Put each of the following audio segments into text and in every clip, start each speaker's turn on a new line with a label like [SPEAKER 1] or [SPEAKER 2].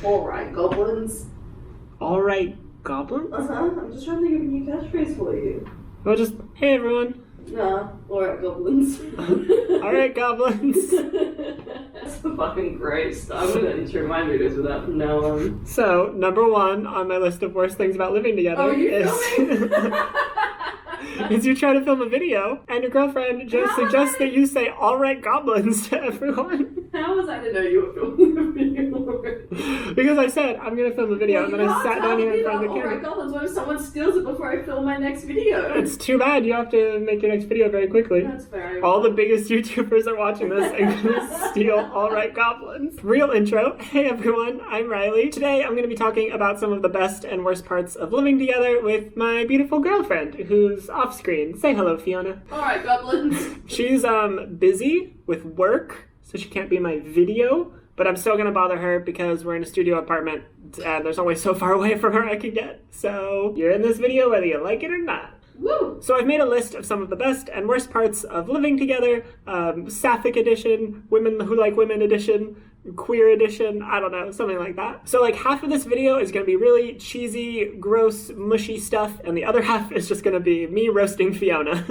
[SPEAKER 1] Alright, goblins.
[SPEAKER 2] Alright, goblins?
[SPEAKER 1] I'm just trying to think of a new catchphrase for you.
[SPEAKER 2] Well, just, hey everyone.
[SPEAKER 1] Nah, alright, goblins.
[SPEAKER 2] Alright, goblins.
[SPEAKER 1] That's fucking great stuff. I'm gonna intro my videos with that from now on.
[SPEAKER 2] So, number one on my list of worst things about living together is you try to film a video and your girlfriend just suggests that you say alright goblins to everyone.
[SPEAKER 1] How was I to know you were filming a video?
[SPEAKER 2] Because I said, I'm gonna film a video, and then I sat down here in front of the camera.
[SPEAKER 1] Alright goblins, what if someone steals it before I film my next video?
[SPEAKER 2] It's too bad, you have to make your next video very quickly.
[SPEAKER 1] That's fair.
[SPEAKER 2] All the biggest YouTubers are watching this and gonna steal alright goblins. Real intro. Hey everyone, I'm Riley. Today I'm gonna be talking about some of the best and worst parts of living together with my beautiful girlfriend, who's off screen. Say hello, Fiona.
[SPEAKER 1] Alright goblins.
[SPEAKER 2] She's busy with work, so she can't be in my video, but I'm still gonna bother her because we're in a studio apartment and there's only so far away from her I can get. So you're in this video whether you like it or not.
[SPEAKER 1] Woo!
[SPEAKER 2] So I've made a list of some of the best and worst parts of living together, sapphic edition, women who like women edition, queer edition, I don't know, something like that. So like half of this video is going to be really cheesy, gross, mushy stuff, and the other half is just going to be me roasting Fiona.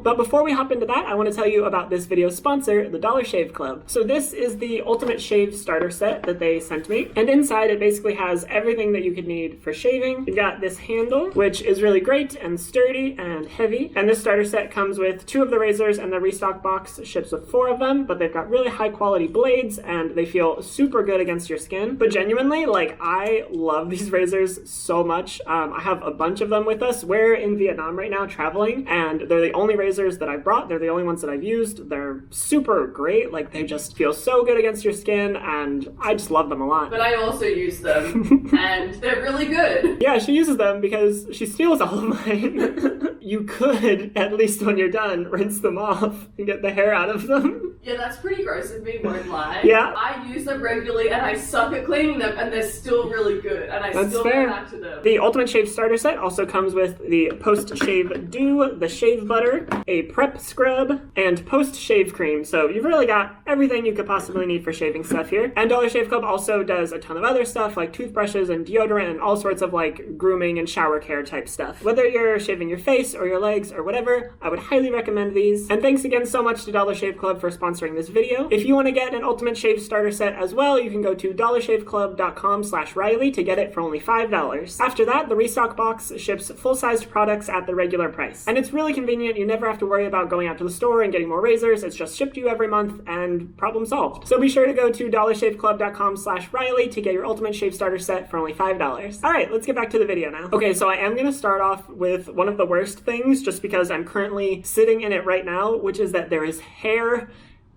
[SPEAKER 2] But before we hop into that, I want to tell you about this video's sponsor, the Dollar Shave Club. So this is the ultimate shave starter set that they sent me, and inside it basically has everything that you could need for shaving. You've got this handle, which is really great and sturdy and heavy, and this starter set comes with 2 of the razors, and the restock box ships with 4 of them, but they've got really high quality blades, and they feel super good against your skin. But genuinely, like, I love these razors so much. I have a bunch of them with us. We're in Vietnam right now traveling, and they're the only razors that I brought. They're the only ones that I've used. They're super great. Like, they just feel so good against your skin, and I just love them a lot.
[SPEAKER 1] But I also use them, and they're really good.
[SPEAKER 2] Yeah, she uses them because she steals all of mine. You could, at least when you're done, rinse them off and get the hair out of them.
[SPEAKER 1] Yeah, that's pretty gross of me, won't lie.
[SPEAKER 2] Yeah.
[SPEAKER 1] I use them regularly and I suck at cleaning them and they're still really good and I still go back to them.
[SPEAKER 2] The Ultimate Shave Starter Set also comes with the Post-Shave Dew, the Shave Butter, a Prep Scrub, and Post-Shave Cream. So you've really got everything you could possibly need for shaving stuff here. And Dollar Shave Club also does a ton of other stuff like toothbrushes and deodorant and all sorts of like grooming and shower care type stuff. Whether you're shaving your face or your legs or whatever, I would highly recommend these. And thanks again so much to Dollar Shave Club for sponsoring this video. If you want to get an Ultimate Shave Starter Set as well, you can go to dollarshaveclub.com/Riley to get it for only $5. After that, the restock box ships full-sized products at the regular price. And it's really convenient. You never have to worry about going out to the store and getting more razors. It's just shipped to you every month and problem solved. So be sure to go to dollarshaveclub.com/Riley to get your Ultimate Shave Starter Set for only $5. All right, let's get back to the video now. Okay, so I am going to start off with one of the worst things just because I'm currently sitting in it right now, which is that there is hair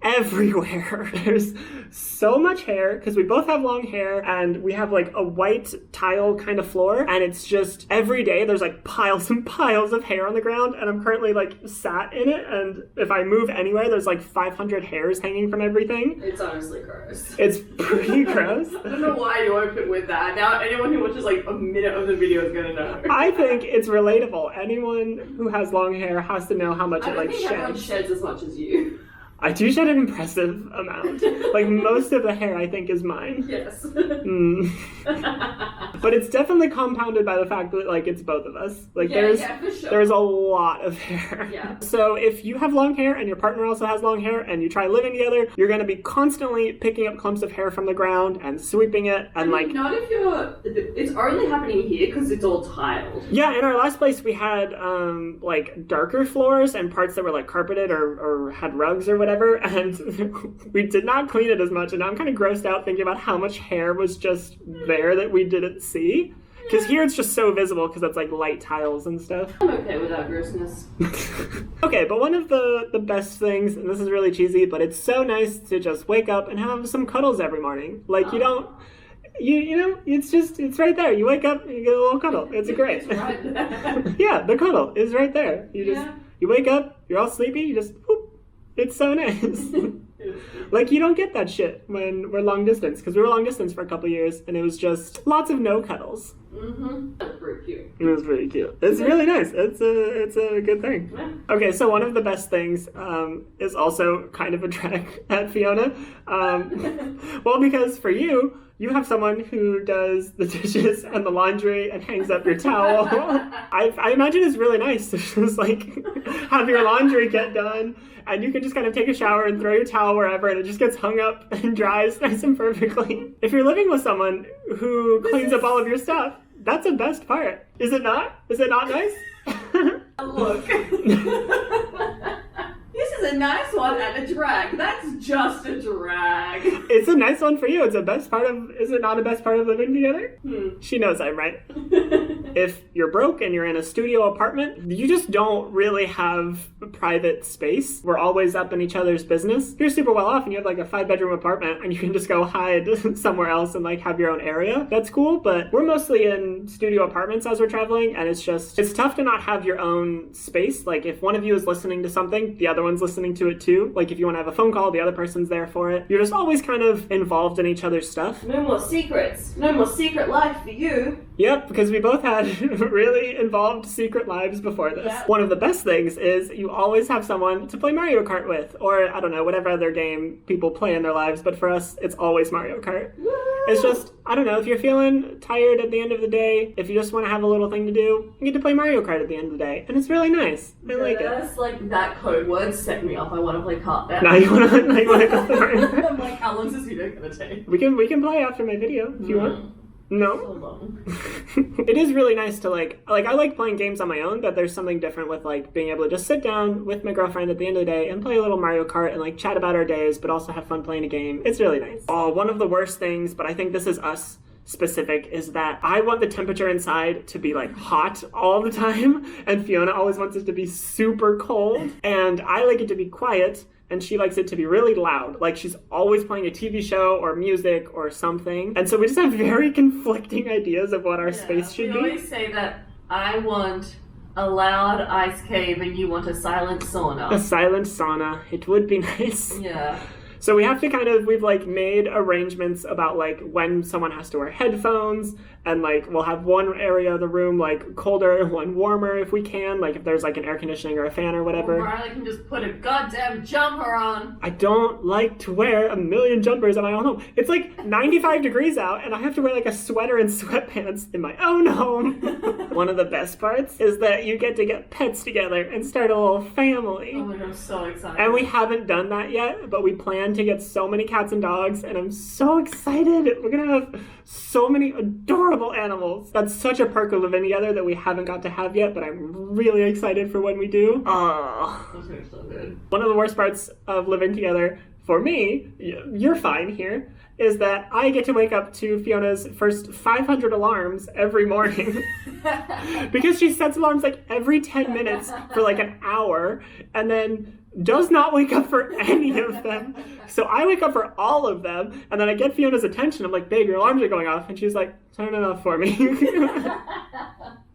[SPEAKER 2] everywhere. There's so much hair because we both have long hair and we have like a white tile kind of floor, and it's just every day there's like piles and piles of hair on the ground, and I'm currently like sat in it, and if I move anywhere there's like 500 hairs hanging from everything.
[SPEAKER 1] It's honestly gross.
[SPEAKER 2] It's pretty gross.
[SPEAKER 1] I don't know why you opened with that. Now anyone who watches like a minute of the video is gonna know.
[SPEAKER 2] I think it's relatable. Anyone who has long hair has to know how much it like sheds.
[SPEAKER 1] Everyone sheds as much as you.
[SPEAKER 2] I do shed an impressive amount. Like, most of the hair, I think, is mine.
[SPEAKER 1] Yes.
[SPEAKER 2] But it's definitely compounded by the fact that, like, it's both of us. Like,
[SPEAKER 1] for sure.
[SPEAKER 2] There's a lot of hair.
[SPEAKER 1] Yeah.
[SPEAKER 2] So if you have long hair and your partner also has long hair and you try living together, you're going to be constantly picking up clumps of hair from the ground and sweeping it and,
[SPEAKER 1] not if you're... It's only happening here because it's all tiled.
[SPEAKER 2] Yeah, in our last place we had, like, darker floors and parts that were, like, carpeted or had rugs or whatever, and we did not clean it as much, and now I'm kind of grossed out thinking about how much hair was just there that we didn't see. Because here it's just so visible because it's like light tiles and stuff.
[SPEAKER 1] I'm okay with that grossness.
[SPEAKER 2] Okay, but one of the best things, and this is really cheesy, but it's so nice to just wake up and have some cuddles every morning. Like, you don't... You know, it's right there. You wake up, you get a little cuddle. It's great.
[SPEAKER 1] It's right there.
[SPEAKER 2] Yeah, the cuddle is right there. You wake up, you're all sleepy, you just, whoop. It's so nice. Like, you don't get that shit when we're long distance, because we were long distance for a couple years, and it was just lots of no cuddles.
[SPEAKER 1] Mm-hmm. cute.
[SPEAKER 2] It's pretty cute. It's really nice. It's a good thing.
[SPEAKER 1] Yeah.
[SPEAKER 2] Okay, so one of the best things is also kind of a drag at Fiona. Well, because for you have someone who does the dishes and the laundry and hangs up your towel. I imagine it's really nice to just like have your laundry get done, and you can just kind of take a shower and throw your towel wherever, and it just gets hung up and dries nice and perfectly. If you're living with someone who cleans up all of your stuff, that's the best part. Is it not? Is it not nice?
[SPEAKER 1] Look. This is a nice one and a drag. That's just a drag.
[SPEAKER 2] It's a nice one for you. It's the best part of, is it not a best part of living together? She knows I'm right. If you're broke and you're in a studio apartment, you just don't really have private space. We're always up in each other's business. If you're super well off and you have like a 5-bedroom apartment and you can just go hide somewhere else and like have your own area, that's cool. But we're mostly in studio apartments as we're traveling, and it's tough to not have your own space. Like if one of you is listening to something, the other one's listening to it too. Like if you want to have a phone call, the other person's there for it. You're just always kind of involved in each other's stuff.
[SPEAKER 1] No more secrets. No more secret life for you.
[SPEAKER 2] Yep, because we both had really involved secret lives before this.
[SPEAKER 1] Yep.
[SPEAKER 2] One of the best things is you always have someone to play Mario Kart with, or I don't know, whatever other game people play in their lives, but for us, it's always Mario Kart.
[SPEAKER 1] Woo!
[SPEAKER 2] It's just, I don't know, if you're feeling tired at the end of the day, if you just want to have a little thing to do, you get to play Mario Kart at the end of the day, and it's really nice. I like it.
[SPEAKER 1] That's like, that code word set me off. I want to play kart now.
[SPEAKER 2] Now you want to go to Mario Kart?
[SPEAKER 1] I'm like, how long is this video going to take?
[SPEAKER 2] We can play after my video, if you want. No?
[SPEAKER 1] So long.
[SPEAKER 2] It is really nice to like I like playing games on my own, but there's something different with like being able to just sit down with my girlfriend at the end of the day and play a little Mario Kart and like chat about our days, but also have fun playing a game. It's really nice. Oh, one of the worst things, but I think this is us specific, is that I want the temperature inside to be like hot all the time, and Fiona always wants it to be super cold, and I like it to be quiet, and she likes it to be really loud. Like she's always playing a TV show or music or something. And so we just have very conflicting ideas of what our space should be.
[SPEAKER 1] We always say that I want a loud ice cave and you want a silent sauna.
[SPEAKER 2] A silent sauna. It would be nice.
[SPEAKER 1] Yeah.
[SPEAKER 2] So we have to we've like made arrangements about like when someone has to wear headphones, and like we'll have one area of the room like colder, one warmer if we can, like if there's like an air conditioning or a fan or whatever.
[SPEAKER 1] Or Riley can just put a goddamn jumper on.
[SPEAKER 2] I don't like to wear a million jumpers in my own home. It's like 95 degrees out and I have to wear like a sweater and sweatpants in my own home. One of the best parts is that you get to get pets together and start a little family.
[SPEAKER 1] Oh my god, I'm so excited.
[SPEAKER 2] And we haven't done that yet, but we plan to get so many cats and dogs, and I'm so excited. We're gonna have so many adorable animals. That's such a perk of living together that we haven't got to have yet, but I'm really excited for when we do. Oh,
[SPEAKER 1] That's gonna be so good.
[SPEAKER 2] one of the worst parts of living together for me, you're fine here, is that I get to wake up to Fiona's first 500 alarms every morning. Because she sets alarms like every 10 minutes for like an hour, and then does not wake up for any of them. So I wake up for all of them, and then I get Fiona's attention. I'm like, babe, your alarms are going off. And she's like, turn it off for me.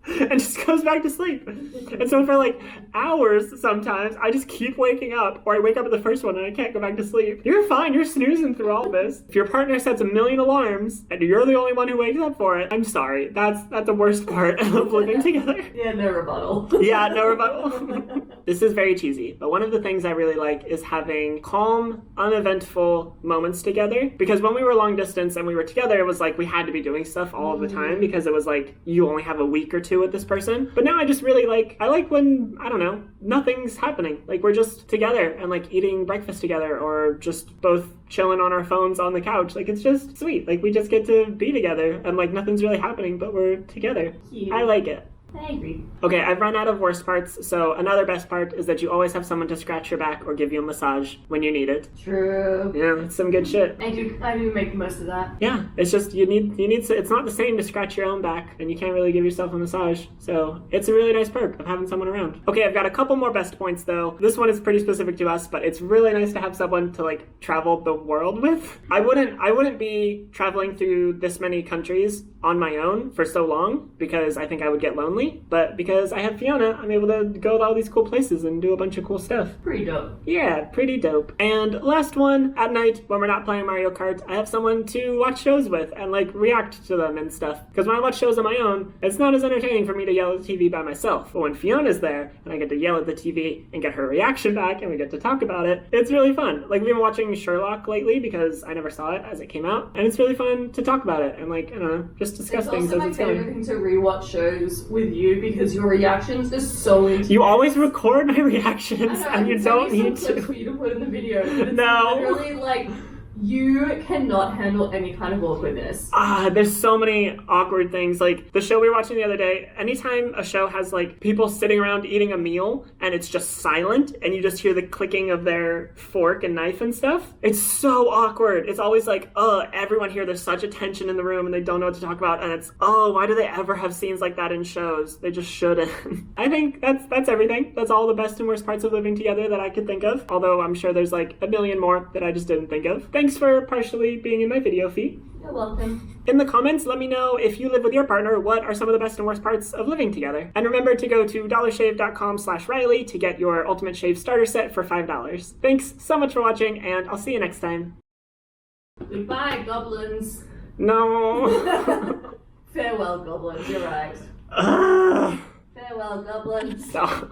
[SPEAKER 2] And just goes back to sleep. And so for like hours sometimes, I just keep waking up, or I wake up at the first one and I can't go back to sleep. You're fine, you're snoozing through all this. If your partner sets a million alarms and you're the only one who wakes up for it, I'm sorry. That's the worst part of living together.
[SPEAKER 1] Yeah, no rebuttal.
[SPEAKER 2] Yeah, no rebuttal. This is very cheesy, but one of the things I really like is having calm, uneventful moments together. Because when we were long distance and we were together, it was like we had to be doing stuff all of the time, because it was like you only have a week or two with this person. But now I just really I like when, I don't know, nothing's happening. Like we're just together and like eating breakfast together, or just both chilling on our phones on the couch. Like it's just sweet. Like we just get to be together and like nothing's really happening, but we're together.
[SPEAKER 1] Cute.
[SPEAKER 2] I like it.
[SPEAKER 1] I agree.
[SPEAKER 2] Okay, I've run out of worst parts, so another best part is that you always have someone to scratch your back or give you a massage when you need it.
[SPEAKER 1] True.
[SPEAKER 2] Yeah, it's some good shit.
[SPEAKER 1] I do make most of that.
[SPEAKER 2] Yeah, it's just you need it's not the same to scratch your own back, and you can't really give yourself a massage. So it's a really nice perk of having someone around. Okay, I've got a couple more best points though. This one is pretty specific to us, but it's really nice to have someone to like travel the world with. I wouldn't be traveling through this many countries on my own for so long, because I think I would get lonely. lonely, but because I have Fiona, I'm able to go to all these cool places and do a bunch of cool stuff.
[SPEAKER 1] Pretty dope.
[SPEAKER 2] Yeah, pretty dope. And last one, at night, when we're not playing Mario Kart, I have someone to watch shows with and, like, react to them and stuff. Because when I watch shows on my own, it's not as entertaining for me to yell at the TV by myself. But when Fiona's there, and I get to yell at the TV and get her reaction back, and we get to talk about it, it's really fun. Like, we've been watching Sherlock lately because I never saw it as it came out, and it's really fun to talk about it and, like, I don't know, just discuss things as it's
[SPEAKER 1] It's also my favorite
[SPEAKER 2] going.
[SPEAKER 1] thing to rewatch shows with you because your reactions are so intense.
[SPEAKER 2] You always record my reactions, and you don't need
[SPEAKER 1] to.
[SPEAKER 2] to.
[SPEAKER 1] For you to put in the video, but it's
[SPEAKER 2] No.
[SPEAKER 1] literally like you cannot handle any kind of awkwardness.
[SPEAKER 2] There's so many awkward things. Like the show we were watching the other day, anytime a show has like people sitting around eating a meal and it's just silent and you just hear the clicking of their fork and knife and stuff, it's so awkward. It's always like, everyone here, there's such a tension in the room and they don't know what to talk about, and it's, why do they ever have scenes like that in shows? They just shouldn't. I think that's everything. That's all the best and worst parts of living together that I could think of, although I'm sure there's like a million more that I just didn't think of. Thanks for partially being in my video feed.
[SPEAKER 1] You're welcome.
[SPEAKER 2] In the comments, let me know if you live with your partner, what are some of the best and worst parts of living together. And remember to go to dollarshave.com/Riley to get your Ultimate Shave starter set for $5. Thanks so much for watching, and I'll see you next time.
[SPEAKER 1] Goodbye, goblins.
[SPEAKER 2] No.
[SPEAKER 1] Farewell, goblins. You're right.
[SPEAKER 2] Ugh.
[SPEAKER 1] Farewell, goblins.
[SPEAKER 2] Stop.